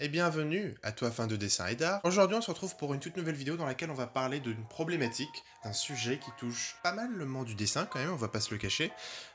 Et bienvenue à toi fan de dessin et d'art. Aujourd'hui on se retrouve pour une toute nouvelle vidéo dans laquelle on va parler d'une problématique, d'un sujet qui touche pas mal le monde du dessin quand même, on va pas se le cacher,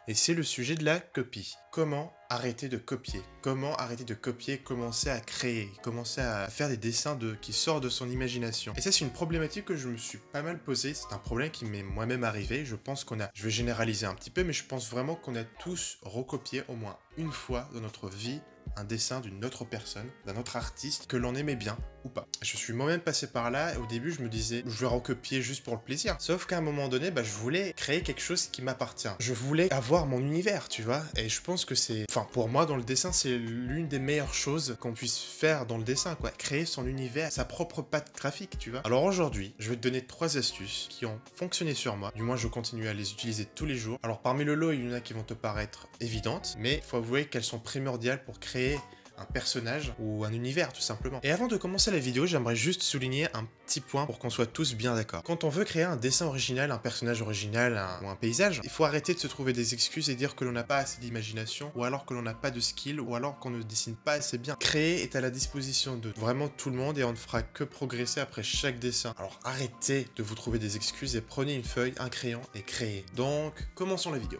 et c'est le sujet de la copie. Comment arrêter de copier? Comment arrêter de copier, commencer à créer, commencer à faire des dessins qui sortent de son imagination. Et ça c'est une problématique que je me suis pas mal posée, c'est un problème qui m'est moi-même arrivé, je pense je vais généraliser un petit peu, mais je pense vraiment qu'on a tous recopié au moins une fois dans notre vie un dessin d'une autre personne, d'un autre artiste, que l'on aimait bien ou pas. Je suis moi-même passé par là et au début je me disais je vais recopier juste pour le plaisir. Sauf qu'à un moment donné, je voulais créer quelque chose qui m'appartient. Je voulais avoir mon univers, tu vois. Et je pense que c'est... Enfin, pour moi, dans le dessin, c'est l'une des meilleures choses qu'on puisse faire dans le dessin, quoi. Créer son univers, sa propre patte graphique, tu vois. Alors aujourd'hui, je vais te donner 3 astuces qui ont fonctionné sur moi. Du moins, je continue à les utiliser tous les jours. Alors parmi le lot, il y en a qui vont te paraître évidentes, mais il faut avouer qu'elles sont primordiales pour créer un personnage ou un univers tout simplement. Et avant de commencer la vidéo, j'aimerais juste souligner un petit point pour qu'on soit tous bien d'accord. Quand on veut créer un dessin original, un personnage original ou un paysage, il faut arrêter de se trouver des excuses et dire que l'on n'a pas assez d'imagination ou alors que l'on n'a pas de skill ou alors qu'on ne dessine pas assez bien. Créer est à la disposition de vraiment tout le monde et on ne fera que progresser après chaque dessin. Alors arrêtez de vous trouver des excuses et prenez une feuille, un crayon et créez. Donc commençons la vidéo.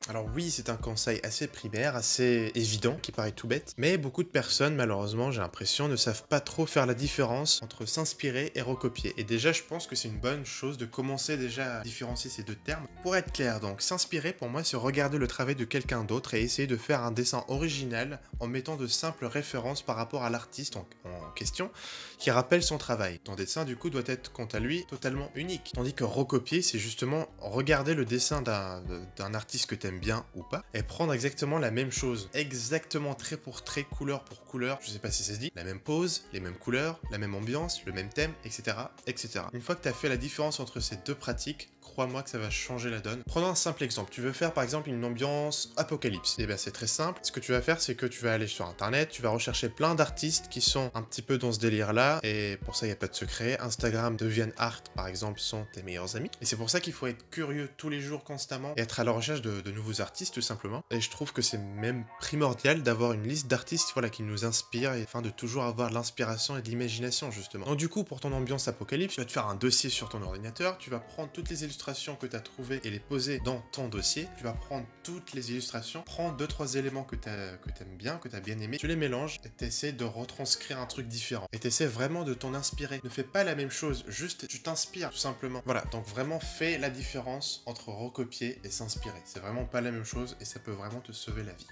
Alors oui, c'est un conseil assez primaire, assez évident, qui paraît tout bête, mais beaucoup de personnes, malheureusement, j'ai l'impression, ne savent pas trop faire la différence entre s'inspirer et recopier. Et déjà, je pense que c'est une bonne chose de commencer déjà à différencier ces deux termes. Pour être clair, donc, s'inspirer, pour moi, c'est regarder le travail de quelqu'un d'autre et essayer de faire un dessin original en mettant de simples références par rapport à l'artiste en question, qui rappelle son travail. Ton dessin, du coup, doit être, quant à lui, totalement unique. Tandis que recopier, c'est justement regarder le dessin d'un artiste que t'aimes bien ou pas, et prendre exactement la même chose, exactement trait pour trait, couleur pour couleur, je sais pas si ça se dit, la même pose, les mêmes couleurs, la même ambiance, le même thème, etc. etc. Une fois que tu as fait la différence entre ces deux pratiques, crois-moi que ça va changer la donne. Prenons un simple exemple, tu veux faire par exemple une ambiance apocalypse, et bien c'est très simple, ce que tu vas faire c'est que tu vas aller sur internet, tu vas rechercher plein d'artistes qui sont un petit peu dans ce délire là, et pour ça il n'y a pas de secret, Instagram, DeviantArt par exemple sont tes meilleurs amis, et c'est pour ça qu'il faut être curieux tous les jours constamment, et être à la recherche de nouveaux artistes tout simplement, et je trouve que c'est même primordial d'avoir une liste d'artistes voilà, qui nous inspirent, et afin de toujours avoir l'inspiration et de l'imagination justement. Donc du coup pour ton ambiance apocalypse, tu vas te faire un dossier sur ton ordinateur, tu vas prendre toutes les illustrations que tu as trouvées et les poser dans ton dossier, tu vas prendre toutes les illustrations, prends 2-3 éléments que t'aimes bien, que tu as bien aimé, tu les mélanges et tu essaies de retranscrire un truc différent, et tu essaies vraiment de t'en inspirer. Ne fais pas la même chose, juste tu t'inspires tout simplement. Voilà, donc vraiment fais la différence entre recopier et s'inspirer. C'est vraiment pas la même chose et ça peut vraiment te sauver la vie.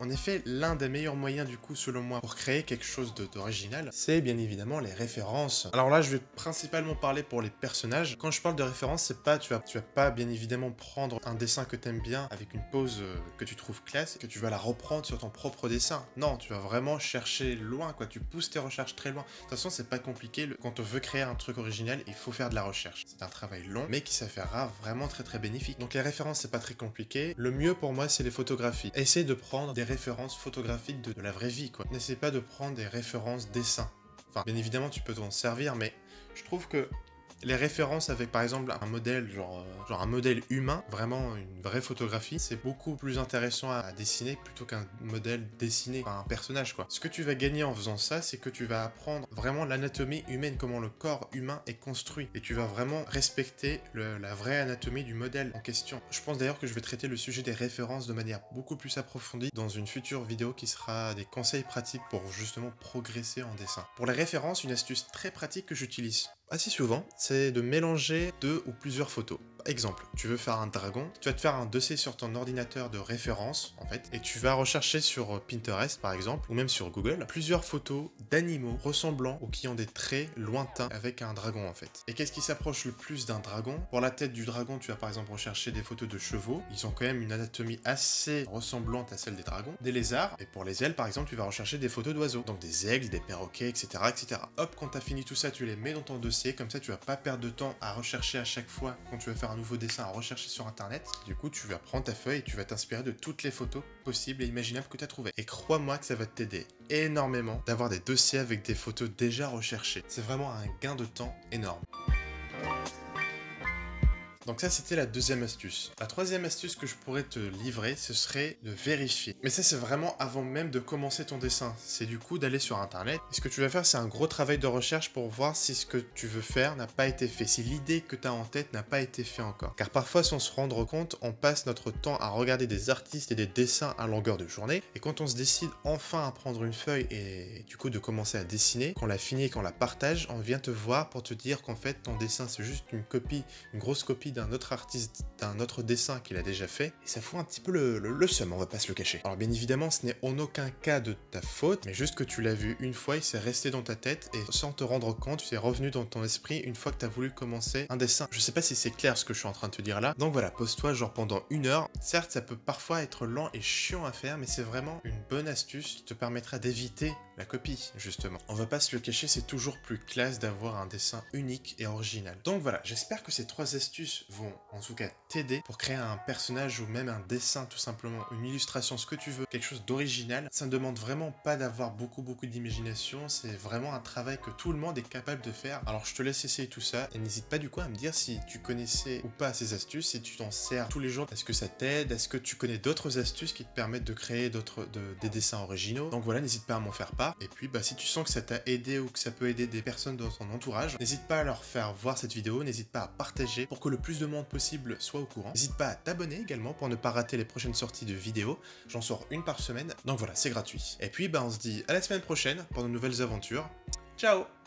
En effet, l'un des meilleurs moyens du coup selon moi pour créer quelque chose d'original, c'est bien évidemment les références. Alors là je vais principalement parler pour les personnages. Quand je parle de références, c'est pas, tu vas pas bien évidemment prendre un dessin que t'aimes bien avec une pose que tu trouves classe et que tu vas la reprendre sur ton propre dessin. Non, tu vas vraiment chercher loin quoi, tu pousses tes recherches très loin. De toute façon c'est pas compliqué, quand on veut créer un truc original, il faut faire de la recherche. C'est un travail long mais qui s'avérera vraiment très bénéfique. Donc les références c'est pas très compliqué. Le mieux pour moi c'est les photographies. Essaye de prendre des références photographiques de la vraie vie quoi. N'essaie pas de prendre des références dessins. Enfin, bien évidemment tu peux t'en servir, mais je trouve que les références avec par exemple un modèle, genre un modèle humain, vraiment une vraie photographie, c'est beaucoup plus intéressant à dessiner plutôt qu'un modèle dessiné par un personnage quoi. Ce que tu vas gagner en faisant ça, c'est que tu vas apprendre vraiment l'anatomie humaine, comment le corps humain est construit, et tu vas vraiment respecter la vraie anatomie du modèle en question. Je pense d'ailleurs que je vais traiter le sujet des références de manière beaucoup plus approfondie dans une future vidéo qui sera des conseils pratiques pour justement progresser en dessin. Pour les références, une astuce très pratique que j'utilise assez souvent, c'est de mélanger 2 ou plusieurs photos. Exemple, tu veux faire un dragon, tu vas te faire un dossier sur ton ordinateur de référence, en fait, et tu vas rechercher sur Pinterest, par exemple, ou même sur Google, plusieurs photos d'animaux ressemblants ou qui ont des traits lointains avec un dragon, en fait. Et qu'est-ce qui s'approche le plus d'un dragon? Pour la tête du dragon, tu vas par exemple rechercher des photos de chevaux, ils ont quand même une anatomie assez ressemblante à celle des dragons, des lézards, et pour les ailes, par exemple, tu vas rechercher des photos d'oiseaux, donc des aigles, des perroquets, etc., etc. Hop, quand t'as fini tout ça, tu les mets dans ton dossier, comme ça tu vas pas perdre de temps à rechercher à chaque fois quand tu vas faire un nouveau dessin, à rechercher sur internet. Du coup tu vas prendre ta feuille et tu vas t'inspirer de toutes les photos possibles et imaginables que tu as trouvées. Et crois-moi que ça va t'aider énormément d'avoir des dossiers avec des photos déjà recherchées. C'est vraiment un gain de temps énorme. Donc ça, c'était la deuxième astuce. La troisième astuce que je pourrais te livrer, ce serait de vérifier. Mais ça, c'est vraiment avant même de commencer ton dessin. C'est du coup d'aller sur internet. Et ce que tu vas faire, c'est un gros travail de recherche pour voir si ce que tu veux faire n'a pas été fait, si l'idée que tu as en tête n'a pas été fait encore. Car parfois, sans se rendre compte, on passe notre temps à regarder des artistes et des dessins à longueur de journée. Et quand on se décide enfin à prendre une feuille et du coup de commencer à dessiner, qu'on l'a fini et qu'on la partage, on vient te voir pour te dire qu'en fait ton dessin c'est juste une copie, une grosse copie d'un autre artiste, d'un autre dessin qu'il a déjà fait. Et ça fout un petit peu le seum, on va pas se le cacher. Alors bien évidemment, ce n'est en aucun cas de ta faute, mais juste que tu l'as vu une fois, il s'est resté dans ta tête et sans te rendre compte, c'est revenu dans ton esprit une fois que tu as voulu commencer un dessin. Je sais pas si c'est clair ce que je suis en train de te dire là. Donc voilà, pose-toi genre pendant 1 heure. Certes, ça peut parfois être lent et chiant à faire, mais c'est vraiment une bonne astuce qui te permettra d'éviter la copie, justement. On va pas se le cacher, c'est toujours plus classe d'avoir un dessin unique et original. Donc voilà, j'espère que ces 3 astuces vont en tout cas t'aider pour créer un personnage ou même un dessin tout simplement, une illustration, ce que tu veux, quelque chose d'original. Ça ne demande vraiment pas d'avoir beaucoup d'imagination, c'est vraiment un travail que tout le monde est capable de faire. Alors je te laisse essayer tout ça et n'hésite pas du coup à me dire si tu connaissais ou pas ces astuces, si tu t'en sers tous les jours, est-ce que ça t'aide, est-ce que tu connais d'autres astuces qui te permettent de créer des dessins originaux. Donc voilà, n'hésite pas à m'en faire part. Et puis si tu sens que ça t'a aidé ou que ça peut aider des personnes dans ton entourage, n'hésite pas à leur faire voir cette vidéo, n'hésite pas à partager pour que le plus de monde possible soit au courant. N'hésite pas à t'abonner également pour ne pas rater les prochaines sorties de vidéos. J'en sors une par semaine, donc voilà, c'est gratuit. Et puis on se dit à la semaine prochaine pour de nouvelles aventures. Ciao!